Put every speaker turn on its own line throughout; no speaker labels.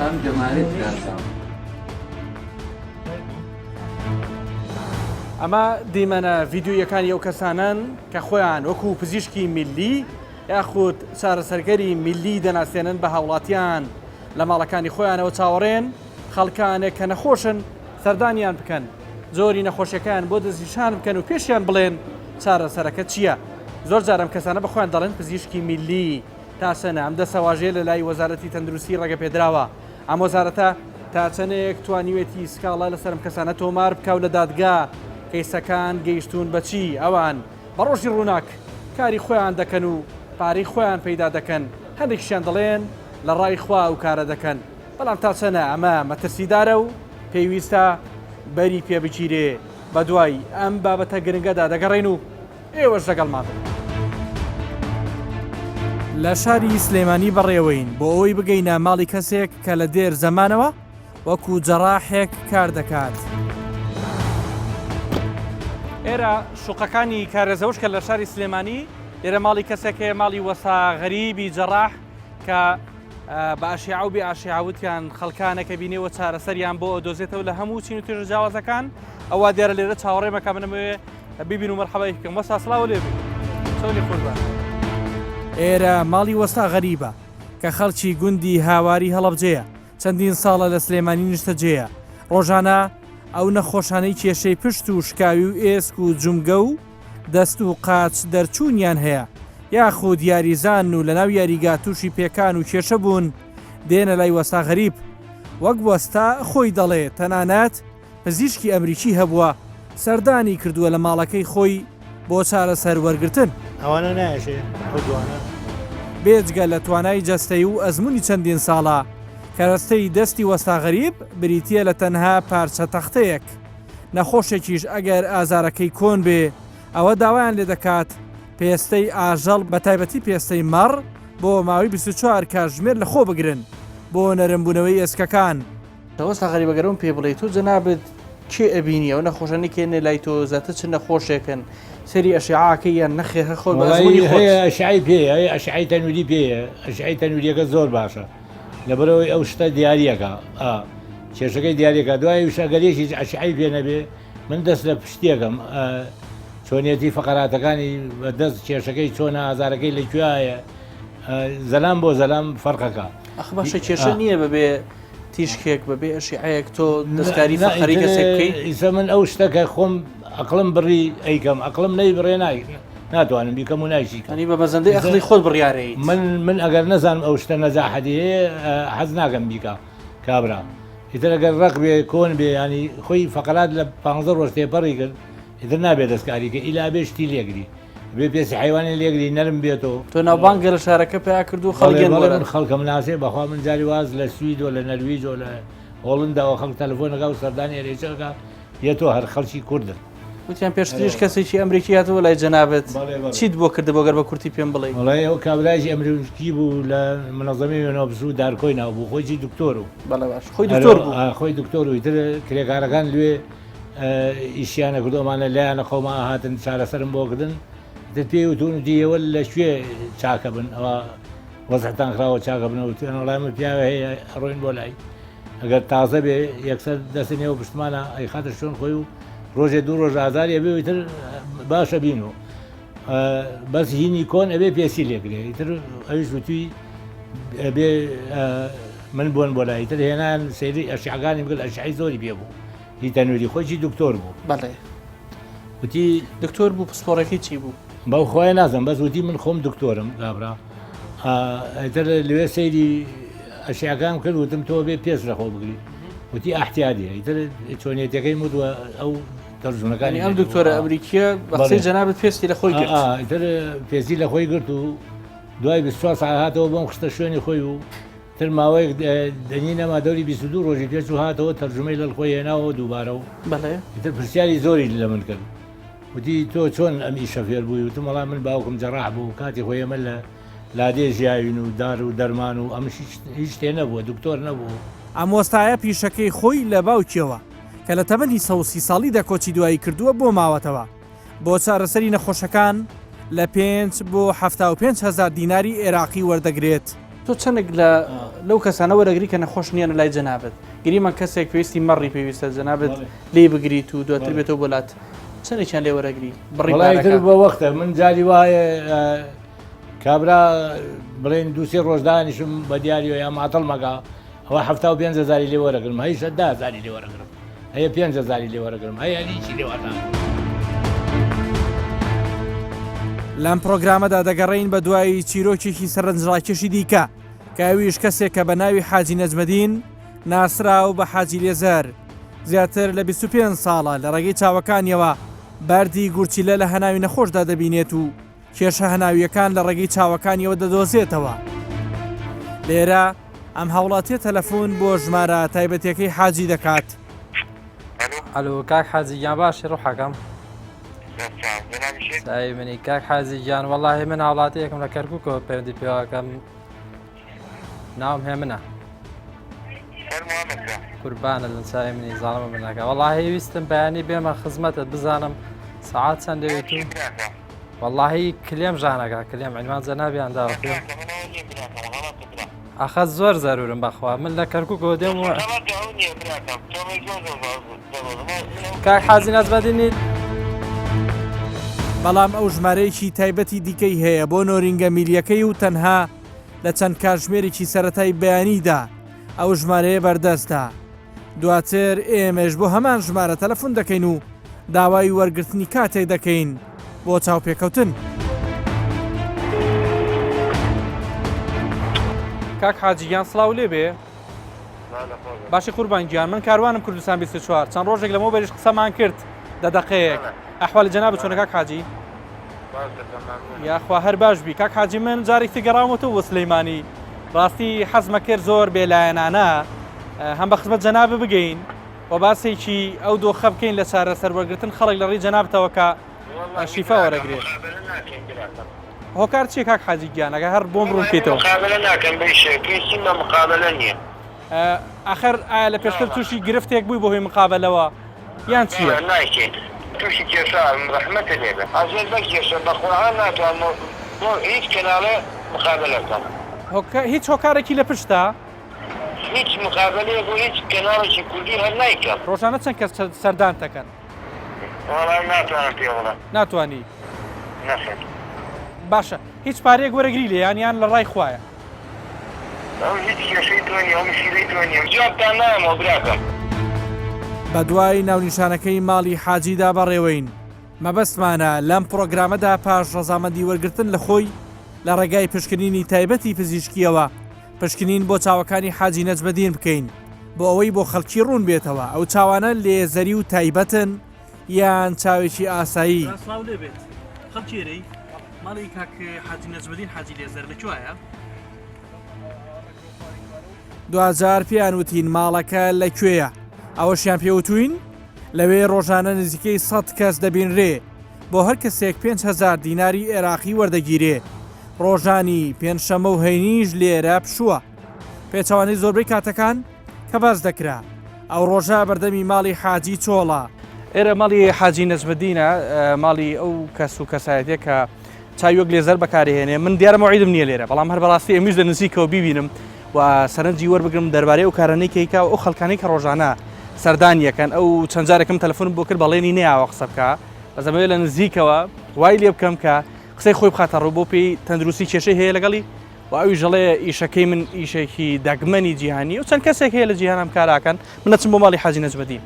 ئەم دەمانێت ناساوە.
ئەمە دیمەنە ڤیددیویەکانی ئەو کەسانن کە خۆیان وەکو پزیشکی میلی یاخود چارەسەرگەری میلی دەناسێنن بە هاوڵاتیان لە ماڵەکانی خۆیانەوە چاوەڕێن خەڵکانێک کە نەخۆشن سەردانیان بکەن زۆری نەخۆشیەکان بۆ دەستنیشان بکەن و پێشیان بڵێن چارەسەرەکە چییە. زۆر جارم کەسانە بەخۆیان دەڵێن پزیشکی میلی تا چەنە ئەم دەسەواژەیە لە لای وەزارەتی تەندروستی ڕێگە پێدراوە. ئەم وەزارەتە تا چەندێک توانیوێتی سکاڵە لەسەرم کەسانە تۆمار بکەو لە دادگا کەیسەکان گەیشتون بەچی ئەوان بە ڕۆژی ڕووناک کاری خۆیان دەکەن و پارەی خۆیان پەیدا دەکەن. هەندێکیشیان دەڵێن لە ڕای خوا و کارە دەکەن، بەڵام تا چەنە ئەمە مەترسیدارە و پێویستە بەری پێ بگیرێ. بە دوای ئەم بابەتە گرنگەدا دەگەڕێن و ئێوەش لەگەڵمان بن. لە شاری سلێمانی بەڕێوەین بۆ ئەوەی بگەینە ماڵی کەسێک کە لە دێر زەمانەوە وەکو جەڕاحێک کار دەکات. ئێرە شوقەکانی کارێزەوش کە لە شاری سلێمانی ئێرە ماڵی کەسێکەیە، ماڵی وەسا غەریبی جەڕاح کە بە ئاشیعە و بێ ئاشیعەوتیان خەڵکانەکە بینێەوە چارەسەریان بۆ دۆزێتەوە لە هەموو چین و توێژە جیاوازەکان. ئەوە دیارە لێرە چاوەڕێمەکە بنەمەوێ ببین و مەرحەبای بکەم. وەستا سڵاو لێ بێ چۆنی خۆشبان. ئێرە ماڵی وەستا غەریبە کە خەڵکی گوندی هاواری هەڵەبجەیە، چەندین ساڵە لە سلێمانی نیشتەجێیە. ڕۆژانە ئەو نەخۆشانەی کێشەی پشت و شکاوی و ئێسک و جومگە و دەست و قاچ دەرچوونیان هەیە، یاخود یاریزان و لەناو یاریگا تووشی پێکان و کێشە بوون دێنە لای وەستا غەریب. وەک وەستا خۆی دەڵێ تەنانەت پزیشکی ئەمریکی هەبووە سەردانی کردووە لە ماڵەکەی خۆی بۆ چارەسەر وەرگرتن.
ئەوانە نایشێ خودوانە
بێجگە لە توانای جەستەی و ئەزمموی چەندین ساڵە کەرەستەی دەستی وەستا غەریب بریتە لە تەنها پارچە تەختەیەک. نەخۆشێکیش ئەگەر ئازارەکەی کۆن بێ ئەوە داوایان لێ دەکات پێستەی ئاژەڵ بە تایبەتی پێستەی مەڕ بۆ ماوەی 24 کاتژمێر لە خۆ بگرن بۆ نەرمبوونەوەی ئێسکەکان.
وەستا غەریبەگەرم پێ بڵێ تو جەنابێت کێ ئەبینی ئەو نەخۆشەنی کێنێ لای تۆ زیاتر چ نەخۆشێکن سەری ئەشعاکە یان نەخێ خۆ
ئەشعی پێ ئەشعی تەنووری پێیە ئەشعی تەنووریەکە زۆر باشە لەبەرەوەی ئەو شتە دیاریەکە کێشەکەی دیارێکە دوای وشەگەلێکی ئەشعی پێ نەبێ من دەست لە پشتێکم چۆنیەتی فقراتەکانی دەست کێشەکەی چۆنە ئازارەکەی لەکوایە زەلام بۆ زەلام فەرقەکە.
ئەخ باشە کێشە نییە بەبێ تیشکێک بەبێ ئەشعەیەک تۆ دەستکاری فەقەری کەسێک بکەیت.
ئیسە من ئەو شتەکە خۆم ئەقلم بڕی ئەیکەم ئەقلم نەی بڕێ ناتوانم بیکەم و نایشیکەم.
ئەنی بە بەزەندەی ئەخلی خۆت بڕیارەیت.
من ئەگەر نەزانم ئەو شتە نەزاحەتی هەیە حەز ناکەم بیکە کابرا. ئیتر ئەگەر ڕق بێ کۆن بێ ینی خۆی فەقەرات لە 15 ڕۆژ تێپەڕی کرد ئیتر نابێت دەستکاریکە ئیلا بێشتی لێگری بێ پێسی حیوانی لێگری نەرم بێتەوە.
تۆ ناوبانگە لە شارەکە پێیا کردو خەڵگەن
من خەڵکەم ناسێ بەخوا من جاری واز لە سوید و لە نەرویج و لە هۆڵنداوە خەڵک تەلەفۆنەکە و سەردانی هێرێچەکە یەتۆ هەر خەڵکی کوردن.
وتیان پێشتریش کەسێکی ئەمریکی هاتەوە لای جەنابێت چیت بۆ کردە بۆ گەر بە کورتی پێم بڵێ.
وڵای ئەو کابراژی ئەمریکی بوو لە منەظەمی وێنەوە بزوو دارکۆی ناوبوو خۆی دکتۆر و
خۆی دکتۆر بوو
خۆی دکتۆر و ئیتر کرێکارەکان لێ ئیشیانە کردۆمانە لایەنە خۆما هاتن چارەسەرم بۆ کردن پێی وتون دیەوە لە شوێ چاکە بن ئەوە وەزعتان خراوە چاکە بنەوتیان وڵامە پیاوە هەیە ڕۆین بۆ لای ئەگەر تازە بێ یەکسەر دەستی نێوە پشتمانە ئەی خاتە شوێن خۆی و ڕۆژێ دوو ڕۆژ ئازاریە بێ ئیتر باشە بین و بەس هینی کۆن ئەبێ پێسی لێگرێ ئیتر ئەویش وتوی بێ من بوون بۆ لای تر هێنان سەیری ئەشعەکانی بگەل ئەشعی زۆری پێ بوو هی تەنووری خۆی دکتۆر بوو.
بەڵێ
وتی
دکتۆر بوو پسپۆڕەکەی چی بوو؟
بەو خۆی نازم بەس وتی من خۆم دکتۆرم گابرا ئەتر لەوێ سەیری ئەشیاکان کرد وتم تۆ بێ پێش لە خۆ بگری وتی ئەحتیادیە ئیتر چۆنیەتەکەی مدووە ئەو تەرجمەکانی
ئەم دکتۆرە ئەمریکیە بەخسەی جەنابەت پێستی لە خۆی گرت
ئیتر پێسی لە خۆی گرت و دوای 24 ساعت هاتەوە بۆم خستە شوێنی خۆی و تر ماوەیەک دەنی نەما دەوری 22 ڕۆژی پێچ و هاتەوە تەرجمەی لە خۆی هێناوە دووبارە و
بەڵێ
ئیتر پرسیاری زۆری لە من کرد وتی تۆ چۆن ئەم ئیشە فێر بووی وتم وەڵام من باوکم جەڕاح بوو کاتی خۆی ئەمە لە لادێ ژیاوین و دار و دەرمان و ئەم هیچ شتێ نەبووە دکتۆر نەبوو.
ئەم وەستایە پیشەکەی خۆی لە باوکیەوە کە لە تەمەنی 30 ساڵی دەکۆچی دوایی کردووە بۆ ماوەتەوە بۆ چارەسەری نەخۆشەکان لە 5 بۆ 75,000 دیناری عێراقی وەردەگرێت
تۆ چەندێک لەو کەسانە وەرەگری کە نەخۆش نییە لای جەنابەت گریمان کەسێک پێویستی مەڕی پێویستە جەنابەت لێ بگریت و دواتر بێتەوە بۆلات چەندێکیان لێ وەرەگری
بڕیتر بە وەختە من جاری وایە کابرا بڵێن دووسێ ڕۆژدانیشم بە دیاریۆ یا ماتەڵ مەگا ئەوە 5,000 لێ وەرەگرم هەی 10,000 لێ وەرەگرم هەیە 5,000 لێ وەرەگرم هەیە هیچی لێوەدا.
لەم پرۆگرامەدا دەگەڕین بە دوای چیرۆکێکی سەرنجڕاکێشی دیکە کە ئەویش کەسێک کە بە ناوی حاجی نەجمەدین ناسراو بە حاجی لێزەر زیاتر لە 25 ساڵە لە ڕێگەی چاوەکانیەوە باردی گورچیلە لە هەناوی نەخۆشدا دەبینێت و کێشە هەناویەکان لە ڕێگەی چاوەکانیەوە دەدۆزێتەوە. لێرە ئەم هەوڵاتیە تەلەفۆن بۆ ژمارە تایبەتیەکەی حاجی دەکات.
ئەلو کاک حاجی گیان باشی ڕوحەکەم دای منی کاک حاجی گیان وەڵاهی من هاوڵاتیەکەم لە کەرکووکەوە پەیوەندی پێوەکەم ناوم هێ منە قوربانە لەنسای منی زاڵمە منەکە وەڵاهی ویستم بەیانی بێمە خزمەتت بزانم سەعات چەند دەوێت و وەڵاهی کلێم ژانەکە کلێم عنوان جەنابیان داوە پێم ئەخە زۆر زەرورم بەخوا من لە کەرکووکەوە دێم و کاک حاجی نەجمەدین
بەڵام ئەو ژمارەیەکی تایبەتی دیکەی هەیە بۆ نۆرینگە میلیەکەی و تەنها لە چەند کاتژمێرێکی سەرەتای بەیانیدا ئەو ژمارەیە بەردەستە. دواتر ئێمەش بۆ هەمان ژمارە تەلەفۆن دەکەین و داوای وەرگرتنی کاتێک دەکەین بۆ چاوپێکەوتن.
کاک حاجییان سڵاو لێ بێ باشی قوربانگیان من کاروانم کوردستان 24 چەند ڕۆژێک لەمەوە بەریش قسەمان کرد دەقەیەک ئەحوالی جەناب چۆنە کاک حاجی یاخوا هەر باش بی کاک حاجی من جارێکی گەڕامەوە بۆ سلەیمانی ڕاستی حەزمە کرد زۆر بێلایەنانە هەم بە خزمەت جەناب بگەین و باسێکی ئەو دۆخە بکەین لە چارە سەروەرگرتن خەڵک لە ڕێی جەنابتەوە کە شیفا وەرەگرێت. هۆکار چیە کاک حاجی گیان ئەگە هەر بۆم ڕوون بکەیتەوە ئاخر ئایا لە پێشتر تووشی گرفتێک بووی بۆ هۆی مقابلەوە یان چییە؟
تووشی کێشا ڕەحمەتە لێبێ ئازێر بە کێشە بە قورئان ناتوانم بۆ هیچ کەناڵێ مقابلەکەم
هیچ هۆکارێکی لە پشتە؟
هیچ مقابلەیە بۆ هیچ کەناڵێکی کوردی هەر نایکەم.
ڕۆژانە چەند کەس سەردان دەکەن؟
وەڵام ناتوانم پێ وڵام
ناتوانی؟
نەخێت.
باشە هیچ پارەیەک وەرەگری لێ یان لە ڕای خوایە؟
ئەو هیچ کێشەی تۆ نییە ئەو مشکلەی تۆ نییە جوابتان نایەمەوە براکەم.
بە دوای ناونیشانەکەی ماڵی حاجیدا بەڕێوەین مەبەستمانە لەم پرۆگرامەدا پاش ڕەزامەندی وەرگرتن لە خۆی لە ڕێگای پشکنینی تایبەتی پزیشکیەوە پشکنین بۆ چاوەکانی حاجی نەجمەدین بکەین بۆ ئەوەی بۆ خەڵکی ڕوون بێتەوە ئەو چاوانە لێزەری و تایبەتن یان چاوێکی ئاسایی.
خەڵکیێرەی ماڵی کاک حاجی نەجمەدین حاجی لێزەر لەکوایە؟
2000 پیان وتین ماڵەکە لەکوێیە ئەوەشیان پێوتوین لەوێ ڕۆژانە نزیکەی 100 کەس دەبینرێ بۆ هەر کەسێک 5,000 دیناری عێراقی وەردەگیرێ ڕۆژانی پێنجشەمە و هەینیش لێرە پشووە پێچەوانەی زۆربەی کاتەکان کە باز دەکرا ئەو ڕۆژە بەردەمی ماڵی حاجی چۆڵە.
ئێرە ماڵی حاجی نەجمەدینە ماڵی ئەو کەس و کەسایەتێک کە چاویۆک لێزەر بەکارهێنێ من دیارە مەوعیدم نییە لێرە بەڵام هەر بەڕاستی ئەمیش لە نزیکەوە بیبینم و سەرنجی وەربگرم دەربارەی ئەو کارانەی کەیکا ئەو خەڵکانەی کە ڕۆژانە سەردانیەکەن ئەو چەند جارێکم تەلەفۆنم بۆ کرد بەڵێنی نەیاوە قسە بکە بەزەمەوێت لە نزیکەوە وای لێ بکەم کە قسەی خۆی بخاتە ڕوو بۆ پێی تەندروستی کێشەی هەیە لەگەڵی و ئەوی ژەڵێ ئیشەکەی من ئیشێکی دەگمەنی جیهانی و چەند کەسێک هەیە لە جیهانم کاراکەن من نەچم بۆ ماڵی حاجی نەجمەدین.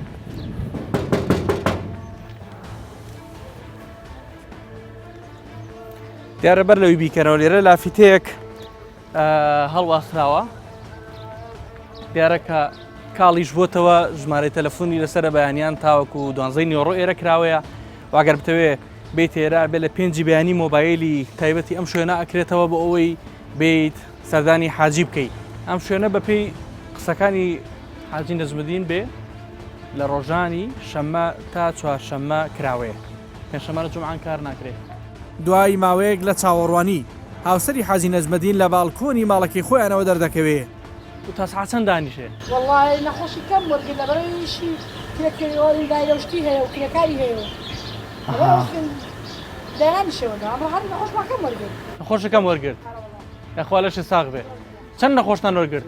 دیارە بەر لەوی بیکەنەوە لێرە لافیتەیەک هەڵواسراوە دیارە کە کاڵیش بۆتەوە ژمارەی تەلەفۆنی لەسەر بەیانیان تاوەکو 12 نیۆڕۆ ئێرە کراوەیە واگەر بتەوێ بیت ئێرە بێ لە 5 بەیانی مۆبایلی تایبەتی ئەم شوێنە ئەکرێتەوە بۆ ئەوەی بیت سەردانی حاجی بکەیت ئەم شوێنە بەپێی قسەکانی حاجی نەجمەدین بێ لە ڕۆژانی شەممە تا چوارشەممە کراوەیە پێنجشەممە جومعان کار ناکرێت.
دوای ماوەیەک لە چاوەڕوانی هاوسەری حاجی نەجمەدین لە باڵکۆنی ماڵەکەی خۆیانەوە دەردەکەوێ
و تا ساعت چەند دانیشێ؟
والله نەخۆشی کەم وەرگرت لە بەرەویشی کرێکەوەی دایرەشتی هەیە و کرێکاری هەیە دەیانیشەوەدا ئەمە هەر نەخۆشمەکەم وەرگرت
نەخۆشەکەم وەرگرت ئەخوا لەشی ساغ بێ چەند نەخۆشتان وەرگرت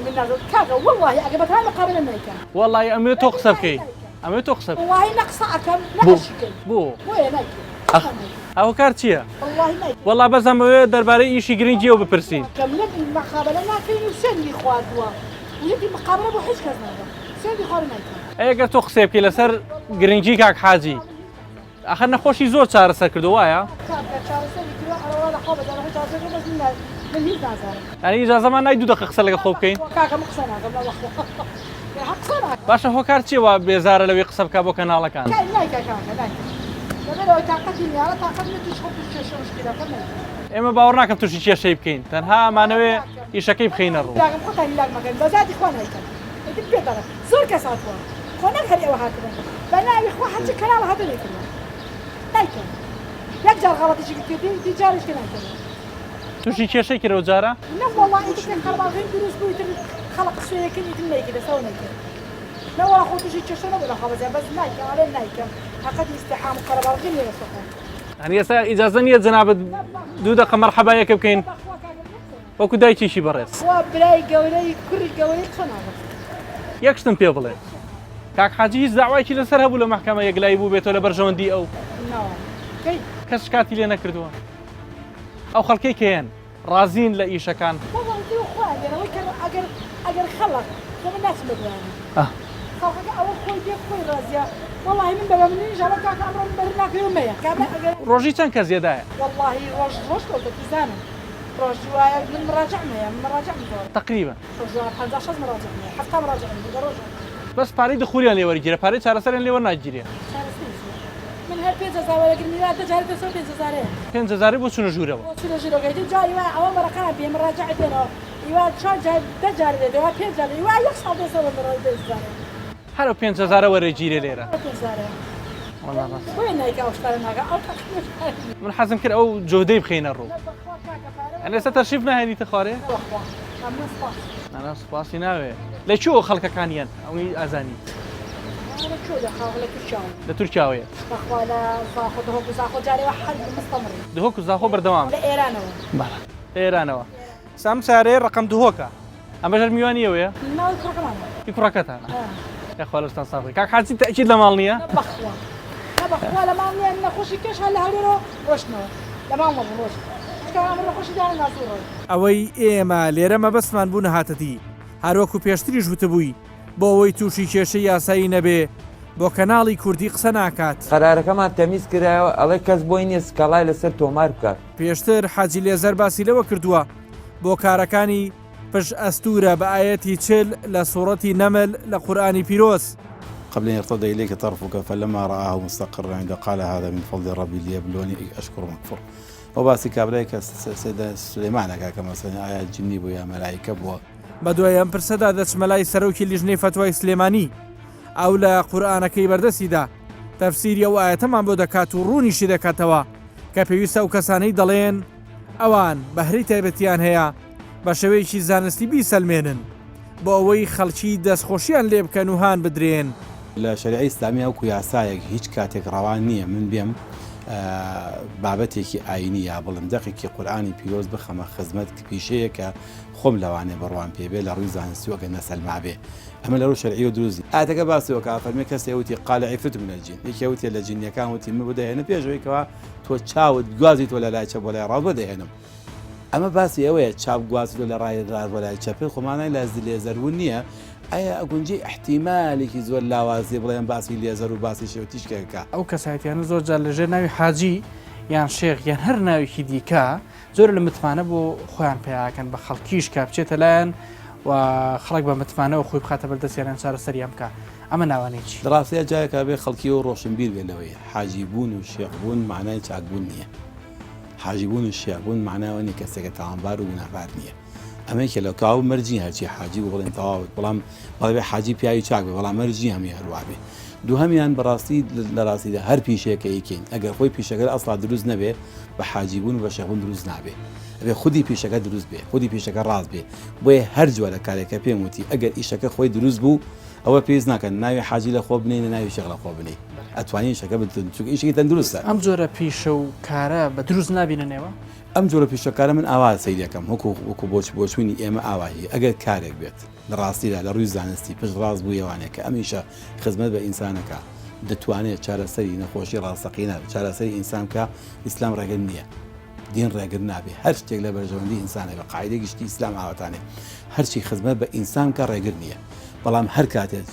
من نازل كاغا والله عقبت هاي مقابلة نايكا
وەڵی ئەمێ تۆ قسە بکەی ئەمێ تۆ قسە بکەی.
والله نقص أكم
بو
لا شكل
بۆ
وين نايكا
ئەوە کار چییە؟
والله نايكا
وەڵا بەزەمەوێ دەربارەی ئیشی گرنگیەوە بپرسین.
كم نبي المقابلة ناكين وسندي خواتوا وجدي مقابلة بو حيش كذا سندي خوار نايكا
ئەگەر تۆ قسە بکەی لەسەر گرنگی کاک حاجی ئەخە نەخۆشی زۆر چارەسەر کردو وایە؟
من هيك نازل
ئەنی ئیجازەمان نای دوو دقیقە قسە لەگە خۆ بکەین.
كاغا مقصنا قبل الله حقصنا
باشە هۆکار چیەوە بێزارە لەوەی قسە بکە بۆ کەناڵەکان.
كاين نايكا كاغا نايكا لما لو تعقدني على تعقد ما تشوف الشاشة مشكلة كمان
ئێمە باوەڕ ناکەم تووشی کێشەی بکەین تەنها ئەمانەوێ ئیشەکەی بخەینە ڕوو.
لاغم قطع لاغ مكان بزاد اخوان هيك انت بيقدر زور كساتوا خونا هري وهكذا بنا اخوان حتى كلام هذا ليك نايكا يقدر غلط يجي دي جاري كنا
تووشی کێشەی کرەوە جارە؟
لا والله انت كان خربان غير دروس بو خلق شويه كني تمي كده سوينا كده لا والله خو تجي تشرب ولا خبز بس نايكا على نايكا عقد استحام قرار غير يا سخون
هەنی ئێستا ئیجازە نییە جەنابەت دوو دقیقە مەرحەبا یەکە بکەین وەکو دایکیشی بەڕێز.
وبلاي قولي كل قولي قناعه
یەک شتم پێ بڵێ کاک حاجی هیچ داوایکی لەسەر هەبوو لە مەحکەمە یەکلایی بوو بێتەوە لە بەرژەوەندی ئەو
نو كي
کەس شکاتی لێ نەکردووە ئەو خەڵکەی کێن ڕازین لە ئیشەکان.
والله انت اخوان انا وكر اجر خلق كم الناس بدواني خلق اول خوي ديك خوي رازيا والله من بلا من يجي على كاك امر من برناك يوميا
ڕۆژی چەند کە زیێدایە؟
والله روش قلت تزانم روش من مراجعنا من مراجعنا
تقریبا
روش 15 مراجعنا حتى مراجعنا روش
بەس پارەی دخولیان لێ وەرگیرە پارەی چارەسەریان لێوە ناگیرێ.
من هل 5000 ولا قلت لا تجاري تسوي 5000
5,000 بۆ چونە ژوورەوە.
وصل جيرو قاعد جاري اول مره كان بي مراجعه بينه يوا شلون جاي تجاري ده يوا 5000 يوا يخسر ده سوى مراجعه
هەرە 5,000 وەرەگیرێ لێرە.
5000 وين هيك اشترينا او
من حەزم کرد ئەو جۆدەی بخەینە ڕوو. ئەنە ئێستا تەشریف ناهێنیتە خوارێ؟ نانا سوپاسی ناوێ. لەکوێوە خەڵکەکانیان ئەوەی ئازانی؟ لە تورکیاوەیە. دهۆک و زاخۆ بەردەوام. ئێرانەوە. سام سارێ ڕقم دهۆکە. ئەمە ژەر میوانیەوەیە؟ هی کوڕەکەتانە. یاخوا لەستان ساڵی. کاک حاجی تەکید لە ماڵ نییە؟
بخوا لە ماڵ نییە نەخۆشی کەش هەر لە هەولێرەوە ڕۆشتنەوە لە ماڵ ڕۆژ.
ئەوەی ئێمە لێرە مەبەستمان بوو نەهاتەتی هەروەکو پێشتریش وتبووی بۆ ئەوەی تووشی کێشەی یاسایی نەبێ بۆ کەناڵی کوردی قسە ناکات.
قەرارەکەمان تەمیز کرایەوە ئەڵێ کەس بۆی نییە سکەڵای لەسەر تۆمار بکات.
پێشتر حاجی لێزەر باسی لەوە کردووە بۆ کارەکانی پشت ئەستورە بە ئاەتی چل لە سوڕەتی نەمل لە قورئانی پیرۆز.
قبل أن يرتد إليك طرفك فلما رآه مستقرا عند قال هذا من فضل ربي ليبلوني أشكر مكفر وباسي كابليك سيدنا سليمان كما سمع آيات جني بويا ملائكة بوا
بەدوای ئەم پرسەدا دەچمەلای سەرۆکی لیژنەی فتوای سلێمانی ئەو لە قورئانەکەی بەردەسیدا تەفسیری ئەو ئاەتەمان بۆ دەکات و ڕوونیشی دەکاتەوە کە پێویستە ئەو کەسانەی دەڵێن ئەوان بەهرەی تایبەتیان هەیە بە شێوەیەکی زانستی بیسەلمێنن بۆ ئەوەی خەڵکی دەستخۆشیان لێ بکەن و هان بدرێن.
لە شەریعەی ئیسلامی ئەوکو یاسایەک هیچ کاتێک ڕەوان نییە من بێم بابەتێکی ئاینی یا بڵم دەقێکی قورئانی پیرۆز بخەمە خزمەت پیشەیە کە خۆم لەوانێ بڕوان پێبێ لە ڕووی زانستی وەگە نەسەلما بێ ئەمە لە ڕوو شەرعی و دروستی ئاەتەکە باسیەوە کە فەرمێ کەسێ وتی قال عفرت من الجن یەکێ وتێ لە جینیەکان وتی من بدەهێنە پێشەوەیکەوە تۆ چاوت گوازی تۆ لە لای چەپ بۆ لای ڕاست بەدەهێنم ئەمە باسی ئەوەیە چاپ گوازی تۆ لە ڕای ڕاست بۆ لای چەپێ خۆمانای لە لێزەربوون نییە ئایا ئەگونجی احتیمالێکی زۆر لاوازی بڵێن باسی لێزەر و باسی شێوتیشکەکە
ئەو کەسایەتیانە زۆر جار لەژێر ناوی حاجی یان شێخ یان هەر ناوێکی دیکە زۆر لە متمانە بۆ خۆیان پێیاکەن بە خەڵکیش کا بچێتە لایەن و خەڵک بە متمانەوە خۆی بخاتە بەردەستیان چارەسەریان بکە ئەمە ناوانەیەکی
ڕاستەیە جایەکە بێ خەڵکی و ڕۆشنبیر بێنەوەی حاجی بوون و شێخ بوون معنای چاکبوون نییە حاجی بوون و شێخ بوون معناوە نیە کەسێکە تاوانبار و گوناهبار نییە ئەمەیەکە لە کاو مەرجی هەرچی حاجی بۆ بڵێن تەواوت بەڵام بەڵێ حاجی پیاوی چاک بێ بەڵام مەرجی هەمی هەروە بێ دووهەمیان بەڕاستی لە ڕاستیدا هەر پیشەیەکە یکەین ئەگەر خۆی پیشەکە ئەسڵا دروست نەبێ بە حاجی بوون و بە شێخ بوون دروست نابێ ئەبێ خودی پیشەکە دروست بێ خودی پیشەکە ڕاست بێ بۆیە هەر جوارە کارێکە پێم وتی ئەگەر ئیشەکە خۆی دروست بوو ئەوە پێویست ناکەن ناوی حاجی لە خۆ بنێن ناوی شێخ لە خۆ بنێ ئەتوانین شەکە بتون ئیشی تەندروستە.
ئەم جۆرە پیشە و کارە بە دروست نبیننەوە
ئەم جۆرە پیشەکارە من ئاوا سەیر دەکەم وەکو بۆچوونی ئێمە ئاوایی ئەگەر کارێک بێت لە ڕاستیدا لە ڕووی زانستی پشت ڕاست بوویەوانەیە کە ئەمیشە خزمەت بە ئینسانەکە دەتوانێت چارەسەری نەخۆشی ڕاستەقینە چارەسەری ئینسان کە ئیسلام ڕێگر نییە دین ڕێگر نابێ هەر شتێک لە بەرژەوەندی ئینسانە بە قاعدەی گشتی ئیسلام ئاواتانێ هەرچی خزمەت بە ئینسان کە ڕێگر نییە بەڵام هەر کاتێت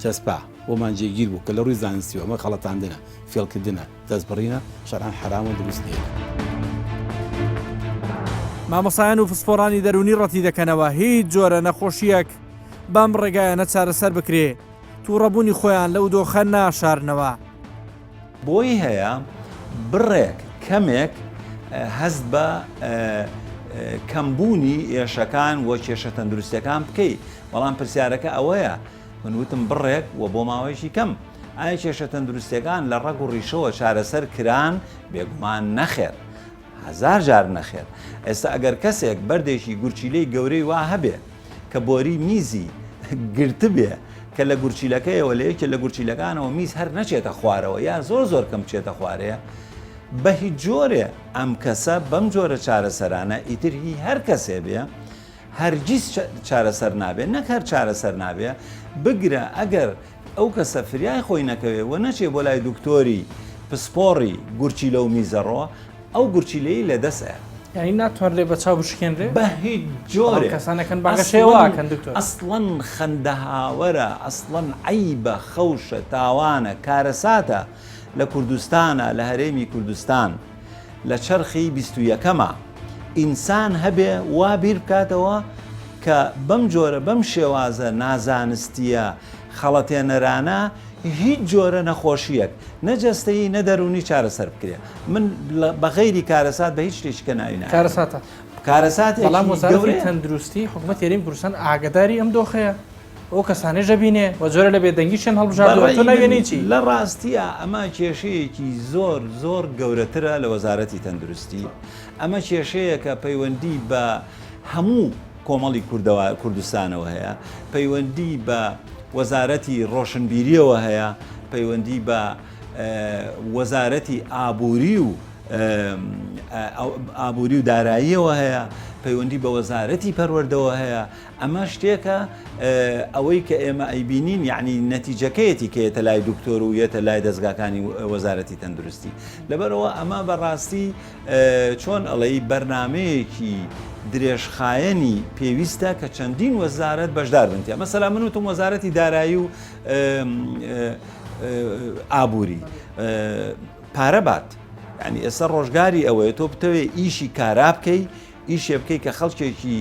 چەسپا بۆمان جێگیر بوو کە لە ڕووی زانستیەوە ئەمە خەڵەتاندنە فێڵکردنە دەستبڕینە شەرعان حرام و دروست نییە.
مامۆسایان و پسپۆڕانی دەرونی ڕەتی دەکەنەوە هیچ جۆرە نەخۆشیەک بەم ڕێگایانە چارەسەر بکرێ تووڕەبوونی خۆیان لەو دۆخە ناشارنەوە.
بۆی هەیە بڕێک کەمێک هەست بە کەمبوونی ئێشەکان وە کێشە تەندروستیەکان بکەیت بەڵام پرسیارەکە ئەوەیە منوتم بڕێک و بۆ ماوەیەکی کەم ئایا کێشە تەندروستیەکان لە ڕەگ و ڕیشەوە چارەسەر کران بێگومان نەخێر هزار جار نەخێر. ئێستا ئەگەر کەسێک بەردێکی گورچیلەی گەورەی وا هەبێ کە بۆری میزی گرتە بێ کە لە گورچیلەکەیەوە لە یەکێ لە گورچیلەکانەوە میز هەر نەچێتە خوارەوە یا زۆر کەم بچێتە خوارەیە بە هیچ جۆرێ ئەم کەسە بەم جۆرە چارەسەرانە ئیتر هی هەر کەسێ بێ هەرگیز چارەسەر نابێت نەک هەر چارەسەر نابێ بگرە ئەگەر ئەو کەسە فریای خۆی نەکەوێ و نەچێ بۆ لای دکتۆری پسپۆڕی گورچیلە و میزەڕۆ ئەو گورچیلەی لە دەستە
یعنی ناتوانرێ بە چاو بشکێنرێ
بە هیچ جۆرێ
کەسانەکەن باگەشێواکەن دکتۆر
ئەسڵەن خەندەهاوەرە ئەسڵەن عیبە خەوشە تاوانە کارەساتە لە کوردستانە لە هەرێمی کوردستان لە چەرخی 21ەمە ئینسان هەبێ وا بیر بکاتەوە کە بەم جۆرە بەم شێوازە نازانستیە خەڵەتێنەرانە هیچ جۆرە نەخۆشیەک نەجەستەی نەدەرونی چارەسەر بکرێ من بە غەیری کارەسات بە هیچ شتێککە ناوینە
کارەساتە
کارەسات
بەڵام وەزارەتی تەندروستی حکوومەت یاریمی کوردستان ئاگداری ئەم دۆخەیە ئەو کەسانەی ژەبینێ و جۆرە لە بێدەنگیشیان هەڵبژاردووە ناوێنی چی
لە ڕاستیە ئەمە کێشەیەکی زۆر گەورەترە لە وەزارەتی تەندروستی ئەمە کێشەیە کە پەیوەندی بە هەموو کۆمەڵی کوردستانەوە هەیە پەیوەندی بە وەزارەتی ڕۆشنبیریەوە هەیە پەیوەندی بە وەزارەتی ئابووری و داراییەوە هەیە پەیوەندی بە وەزارەتی پەروەردەوە هەیە ئەمە شتێکە ئەوەی کە ئێمە ئەیبینین یعنی نەتیجەکەیەتی کەیەتە لای دکتۆر و یەتە لای دەستگاکانی وەزارەتی تەندروستی لەبەرەوە ئەمە بەڕاستی چۆن ئەڵەی بەرنمەیەکی درێژخایەنی پێویستە کە چەندین وەزارەت بەشدار بنتە مەسەلا من وتم وەزارەتی دارایی و ئابووری پارە بات ینی ئێستا ڕۆژگاری ئەوەیە تۆ بتەوێ ئیشی کارا بکەی ئیشێ بکەی کە خەڵکێکی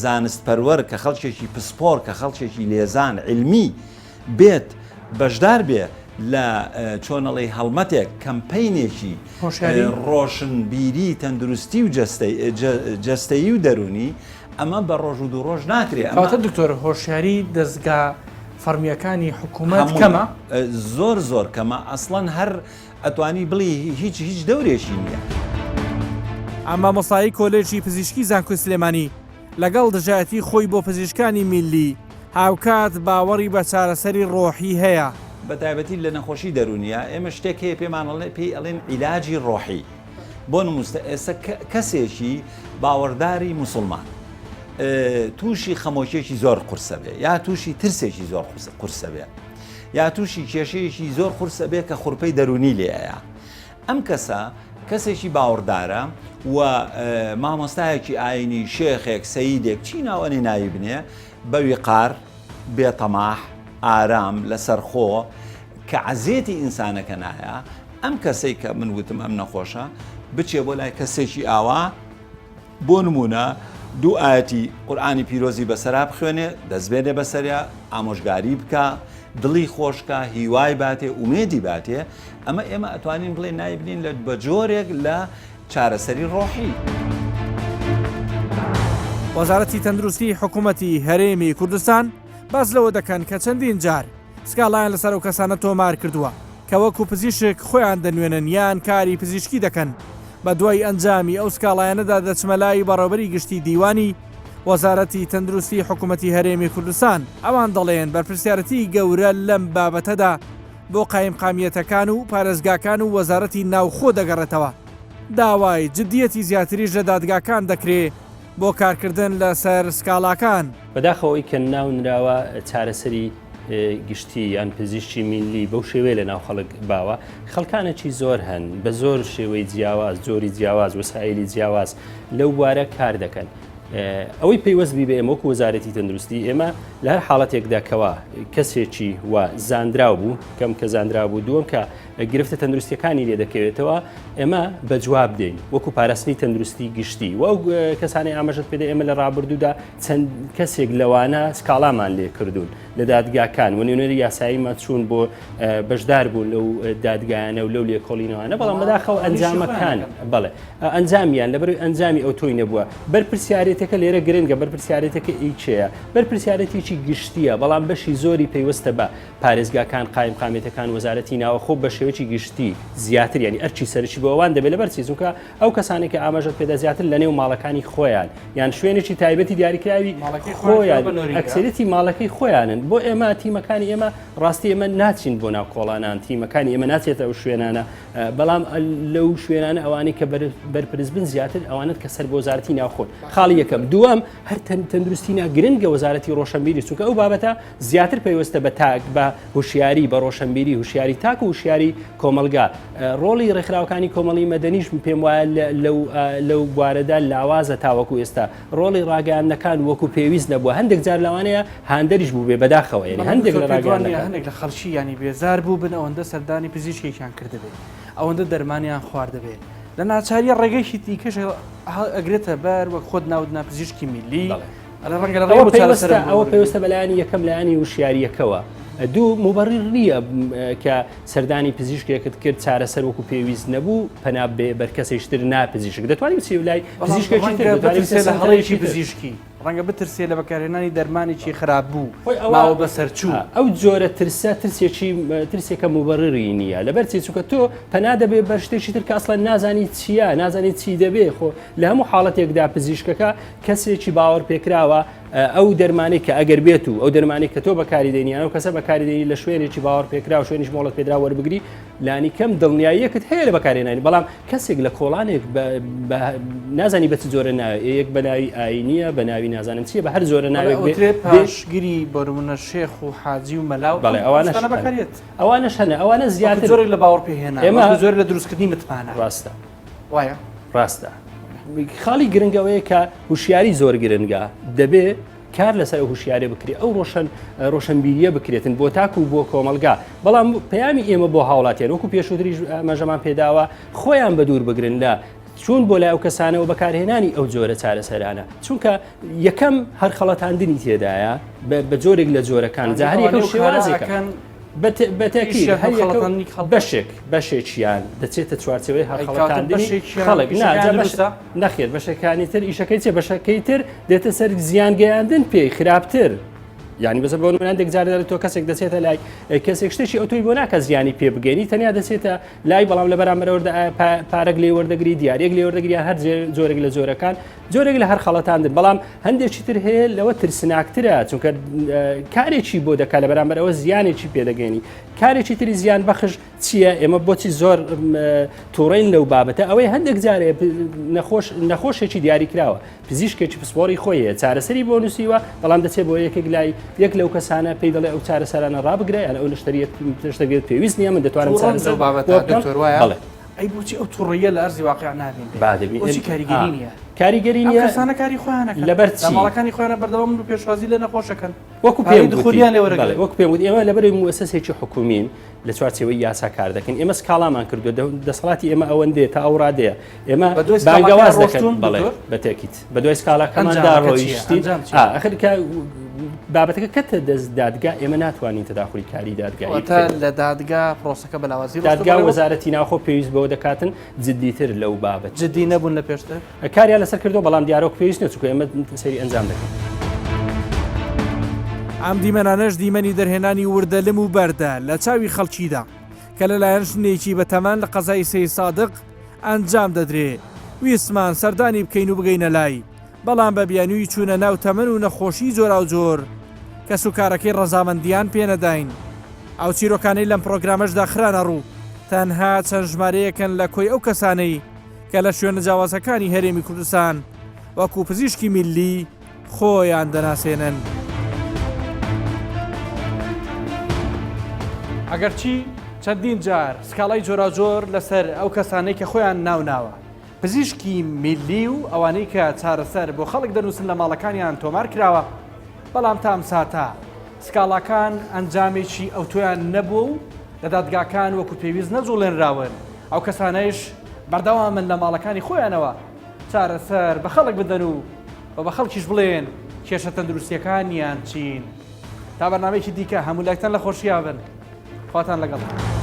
زانستپەروەر کە خەڵکێکی پسپۆر کە خەڵکێکی لێزان علمی بێت بەشدار بێ لە چۆنەڵی هەڵمەتێک کەمپینێکی ڕۆشنبیری تەندروستی و جەستەیی و دەرونی ئەمە بە ڕۆژ و دوو ڕۆژ ناکرێت
ئەمە دکتۆر هۆشیاری دەستگا فەرمیەکانی حکوومەت کەمە
زۆر کەمە ئەسڵەن هەر ئەتوانی بڵی هیچ دەورێکی نییە.
ئەمە مۆسایی کۆلێژی پزیشکی زانکۆی سلێمانی لەگەڵ دژایەتی خۆی بۆ پزیشکانی میلی هاوکات باوەڕی بە چارەسەری ڕۆحی هەیە
بە تایبەتی لە نەخۆشی دەرونیە ئێمە شتێک هەیە پێمانڵێ پێی ئەڵێن عیلاجی ڕۆحی بۆ نموستە ئێستا کەسێکی باوەڕداری موسڵمان تووشی خەمۆکیێکی زۆر قورسە بێ یا تووشی ترسێکی زۆر قورسە بێ یا تووشی کێشەیەکی زۆر قورسە بێ کە خوڕپەی دەرونی لێیە ئەم کەسێکی باوەڕدارە و مامۆستایەکی ئاینی شێخێک سەیدێک چی ناوەنی ناوی بنێ بەوی قار بێتەماح ئارام لەسەرخۆ کە عەزێتی ئینسانەکە نایە ئەم کەسەی کە من وتم ئەم نەخۆشە بچێ بۆ لای کەسێکی ئاوا بۆ نمونە دوو ئاەتی قورئانی پیرۆزی بەسەرا بخوێنێ دەستبێنێ بەسەریا ئامۆژگاری بکە دڵی خۆشکە هیوای باتێ ئومێدی باتێ ئەمە ئێمە ئەتوانین بڵێ نایبنین لە بە جۆرێک لە چارەسەری ڕۆحی.
وەزارەتی تەندروستی حکوومەتی هەرێمی کوردستان باس لەوە دەکەن کە چەندین جار سکاڵایان لەسەر ئەو کەسانە تۆمار کردووە کە وەکو پزیشک خۆیان دەنوێنن یان کاری پزیشکی دەکەن بە دوای ئەنجامی ئەو سکاڵایەنەدا دەچمەلای بەڕێوەبەری گشتی دیوانی وەزارەتی تەندروستی حکوومەتی هەرێمی کوردستان ئەوان دەڵێن بەرپرسیارەتی گەورە لەم بابەتەدا بۆ قایمقامیەتەکان و پارێزگاکان و وەزارەتی ناوخۆ دەگەڕێتەوە. داوای جددیەتی زیاتریش لە دادگاکان دەکرێت بۆ کارکردن لەسەر سکاڵاکان.
بەداخەوەی کە ناونراوە چارەسەری گشتی یان پزیشکی میلی بەو شێوەیە لە ناو خەڵک باوە خەڵکانێکی زۆر هەن بە زۆر شێوەی جیاواز زۆری جیاواز وسایلی جیاواز لەو بوارە کار دەکەن. ئەوەی پێیوەست بی بە ئێمە وەکو وەزارەتی تەندروستی ئێمە لە هەر حاڵەتێکدا کەوا کەسێکی وا زانراو بوو کەم کە زانرا بوو دووەم کە گرفتە تەندروستیەکانی لێ دەکەوێتەوە ئێمە بە جواب دێن وەکو پاراستنی تەندروستی گشتی و کەسانی ئاماژت پێدا ئێمە لە ڕابردوودا چەند کەسێک لەوانە سکاڵامان لێ کردوون لە دادگاکان و نوێنەری یاساییمە چوون بۆ بەشدار بوون لەو دادگایانە و لەو لێکۆڵینەوەوانە بەڵام بەداخەوە ئەنجامەکان بەڵێ ئەنجامیان لەبەر ئەنجامی ئەو تۆی نەبووە بەرپرسیارێتەکە لێرە گرنگە بەرپرسیارێتەکە ئیچەیە بەرپرسیارەتێکی گشتیە بەڵام بەشی زۆری پێیوەستە بە پارێزگاکان قایمقامێتەکان وەزارەتی ناوەخۆ بە شێوەیەکی گشتی زیاتر ینی ئەرچی سەرچی بۆەوان دەبێت لەبەر چیزوکە ئەو کەسانێکی ئاماژت پێدا زیاتر لە نێو ماڵەکانی خۆیان یان شوێنێکی تایبەتی دیاریکراوی خۆیان ئەکسەرەتی ماڵەکەی خۆیانن بۆ ئێمە تیمەکانی ئێمە ڕاستی ئێمە ناچین بۆ ناو کۆڵانان تیمەکانی ئێمە ناچێتە ئەو شوێنانە بەڵام لەو شوێنانە ئەوانەی کە بەرپرس بن زیاتر ئەوانت کە سەر بۆ وەزارەتی ناوخۆن خاڵی یەکەم دووەم هەر تەندروستینا گرنگە وەزارەتی ڕۆشنبیری چونکە ئەو بابەتە زیاتر پێوەستە بە تاک بە هوشیاری بە ڕۆشنبیری هوشیاری تاک و هوشیاری کۆمەلگا ڕۆڵی ڕێکخراوەکانی کۆمەڵی مەدەنیش پێم وایە لەو بوارەدا لاوازە تاوەکو ئێستا ڕۆڵی ڕاگەیاندنەکان وەکو پێویست نەبووە هەندێک جار لەوانەیە هاندەریش بوو بێ بەداخەوە یعنی هەندێک لە ڕاگەیاندنەکان
هەندێک لە خەڵکی ینی بێزار بوو بن ئەوەندە سەردانی پزیشکێکیان کردبێت ئەوەندە دەرمانیان خواردەبێت لە ناچاری ڕێگەیشی دیکەش ئەگرێتە بەر وەک خۆت ناودنا پزیشکی میلی
ئەوە پێوەستە بەلایانی یەکەم لایانی وشیاریەکەوە دوو مبرر نییە کە سەردانی پزیشکێکت کرد چارەسەر وەکو پێویست نەبوو پەنا بێ بەرکەسێشتر ناپزیشک دەتوانانی بچی لای
پزیشکێکی پزیشکی ڕەنگە بترسێ لە بەکارهێنانی دەرمانێکی خراپ بوو ماوە بەسەرچوو
ئەو جۆرە ترسێکە مبرری نییە لەبەر چی چووکە تۆ پەنا دەبێ بە شتێکی تر کە ئەسڵەن نازانی چییە نازانی چی دەبێ خۆ لە هەموو حاڵەتێکدا پزیشکەکە کەسێکی باوەڕ پێکراوە ئەو دەرمانی کە ئەگەر بێت و ئەو دەرمانی کە تۆ بەکاری دێنیان و کەسە بەکاری دێنی لە شوێنێکی باوەڕ پێکرا و شوێنیش مۆڵەت پێدرا وەربگری لانی کەم دڵنیاییەکت هەیە لە بەکارێنانی بەڵام کەسێک لە کۆڵانێک نازانی بە چ جۆرە ناوێ یەک بە ناوی ئاینیە بە ناوی نازانم چیە بە هەر جۆرە ناوێک
پاشگیری بەروونە شێخ و حاجی و مەلاو
ئەوانەش هەنە ئەوانە زیاتر
زۆرێک لە باوەڕ پێهێنا ئێمە زۆر لە دروستکردنی متمانە
ڕاستە
وایە
ڕاستە خاڵی گرنگەوەیە کە وشیاری زۆر گرنگە دەبێت کار لەسەر هوشیارێ بکرێت ئەو ڕۆشنبیریە بکرێتن بۆ تاکو و بۆ کۆمەلگا بەڵام پەیامی ئێمە بۆ هاوڵاتیان وەکو پێشووتریش مەژەمان پێداوە خۆیان بە دوور بگرن لە چون بۆ لای ئەو کەسانەوە بەکارهێنانی ئەو جۆرە چارەسەرانە چونکە یەکەم هەر خەڵەتاندنی تێدایە بە جۆرێک لە جۆرەکان جاهریەکە شێوازەکان بەتەکی بەشێکیان دەچێتە چوارچەوەی هەرخەڵەتاندنی خەڵک نەخێت بەشەکانی تر ئیشەکەی چێ بەشەکەی تر دێتە سەر زیانگەیاندن پێی خراپتر یعنی بەسە بۆ منندێک جارێت تۆ کەسێک دەچێتە لای کەسێک شتێکی ئەوتوی بۆ ناکە زیانی پێ بگەێنی تەنیا دەچێتە لای بەڵام لە بەرامبەرەوە پارەک لێ وەردەگری دیارێک لێ وەردەگریان هەر جۆرێک لە جۆرەکان جۆرێک لە هەر خەڵەتاندن بەڵام هەندێکی تر هەیە لەوە ترسناکترە چونکە کارێکی بۆ دەکات لە بەرامبەرەوە زیانێکی پێدەگەێنی کارێکی تری زیان بەخش چییە ئێمە بۆچی زۆر تووڕین لەو بابەتە ئەوەی هەندێک جارێ نەخۆشێکی دیاریکراوە پزیشکێکی پسپۆری خۆیە چارەسەری بۆ نووسیوە بەڵام دەچێت بۆ یەکێک لای یەک لەو کەسانە پێی دەڵێ ئەو چارەسەرانە ڕابگرێ یان ئەو شتێک پێویست نییە من دەتوانم
ئەی بۆچی ئەو تووڕیە لە ئەرزی واقع نابین بۆچی کاریگەری نییە
کاریگەری نییە
کەسانە کاری خۆیانەکەن
لەبەر
ماڵەکانی خۆیانە بەردەوام و پێشوازی لە نەخۆشەکەن
وەکو پێم وت ئێمە لەبەر موسسێکی حکومین لە چوارچەوەی یاسا کار دەکەن ئێمە سکاڵامان کردو دەسەڵاتی ئێمە ئەوەندێ تا ئەو ڕادەیە ئێمە بانگەواز دەکەن بەڵێ بەتێکیت بە دوای سکاڵەکەماندا ڕۆیشتی ئەخرکە بابەتەکە کەتە دەست دادگا ئێمە ناتوانین تەداخلی کاری دادگایی
لە دادگا پرۆسەکە بەلاوازی
دادگا وەزارەتی ناوخۆ پێویست بەوە دەکاتن جددیتر لەو بابەت
جددی نەبوون لە پێشتر
کاریان لەسەر کردو بەڵام دیارۆک پێویست نیە چونکە ئێمە سەری ئەنجام دەکەن
ئەم دیمەنانەش دیمەنی دەرهێنانی وردەلم و بەردە لە چاوی خەڵکیدا کە لەلایەن شنێکی بەتەمان لە قەزای سەی سادق ئەنجام دەدرێت ویسمان سەردانی بکەین و بگەینە لای بەڵام بە بیانووی چوونە ناو تەمەن و نەخۆشی جۆرا و جۆر کە سوکارەکەی ڕەزامەندیان پێنەداین ئەو چیرۆکانەی لەم پرۆگرامەشدا خرانە ڕوو تەنها چەند ژمارەیەکەن لە کۆی ئەو کەسانەی کە لە شوێنە جیاوازەکانی هەرێمی کوردستان وەکو پزیشکی میلی خۆیان دەناسێنن. ئەگەرچی چەندین جار سکاڵای جۆراجۆر لەسەر ئەو کەسانەی کە خۆیان ناوناوە پزیشکی میلی و ئەوانەی کە چارەسەر بۆ خەڵک دەنووسن لە ماڵەکانیان تۆمار کراوە، بەڵام تام ساتە سکاڵاکان ئەنجامێکی ئەو تۆیان نەبوو و لە دادگاکان وەکو پێویست نەجوڵێنراون. ئەو کەسانەیش بەردەوامن لە ماڵەکانی خۆیانەوە چارەسەر بە خەڵک بدەن و بە خەڵکیش بڵێن کێشە تەندروستیەکانیان چین. تا بەرنامەیەکی دیکە هەموو لایتان لە خۆشییا بن. خواتان لەگەڵ.